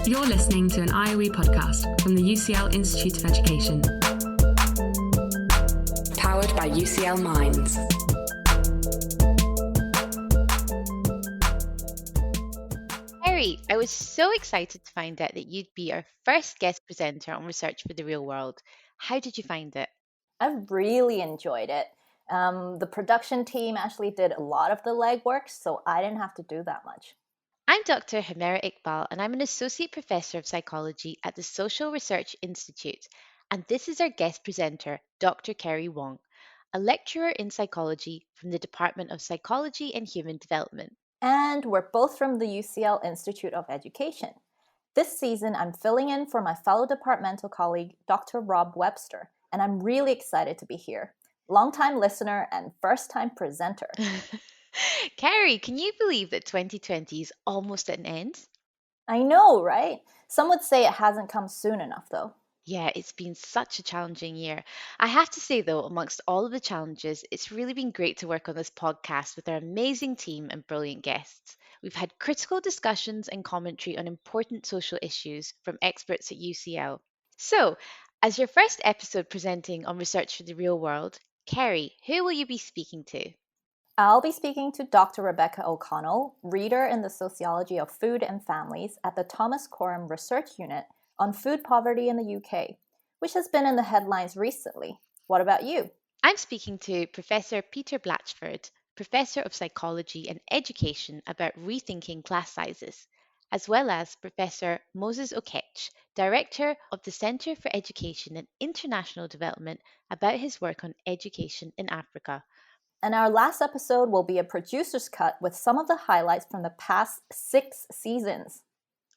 You're listening to an IOE podcast from the UCL Institute of Education. Powered by UCL Minds. Keri, I was so excited to find out that you'd be our first guest presenter on Research for the Real World. How did you find it? I really enjoyed it. The production team actually did a lot of the legwork, so I didn't have to do that much. I'm Dr. Humera Iqbal, and I'm an Associate Professor of Psychology at the Social Research Institute. And this is our guest presenter, Dr. Keri Wong, a lecturer in psychology from the Department of Psychology and Human Development. And we're both from the UCL Institute of Education. This season, I'm filling in for my fellow departmental colleague, Dr. Rob Webster, and I'm really excited to be here. Long-time listener and first-time presenter. Keri, can you believe that 2020 is almost at an end? I know, right? Some would say it hasn't come soon enough, though. Yeah, it's been such a challenging year. I have to say, though, amongst all of the challenges, it's really been great to work on this podcast with our amazing team and brilliant guests. We've had critical discussions and commentary on important social issues from experts at UCL. So, as your first episode presenting on Research for the Real World, Keri, who will you be speaking to? I'll be speaking to Dr. Rebecca O'Connell, reader in the Sociology of Food and Families at the Thomas Coram Research Unit on food poverty in the UK, which has been in the headlines recently. What about you? I'm speaking to Professor Peter Blatchford, Professor of Psychology and Education, about rethinking class sizes, as well as Professor Moses Okech, Director of the Centre for Education and International Development, about his work on education in Africa. And our last episode will be a producer's cut with some of the highlights from the past 6 seasons.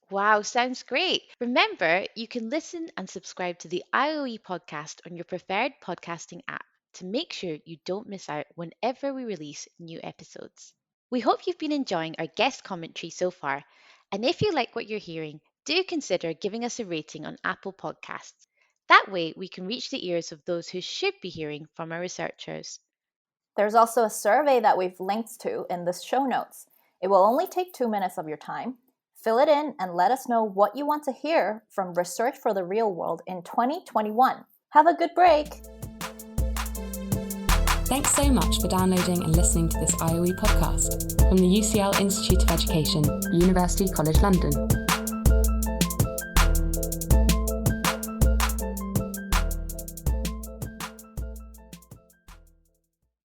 Wow, sounds great. Remember, you can listen and subscribe to the IOE podcast on your preferred podcasting app to make sure you don't miss out whenever we release new episodes. We hope you've been enjoying our guest commentary so far, and if you like what you're hearing, do consider giving us a rating on Apple Podcasts. That way we can reach the ears of those who should be hearing from our researchers. There's also a survey that we've linked to in the show notes. It will only take 2 minutes of your time. Fill it in and let us know what you want to hear from Research for the Real World in 2021. Have a good break! Thanks so much for downloading and listening to this IOE podcast from the UCL Institute of Education, University College London.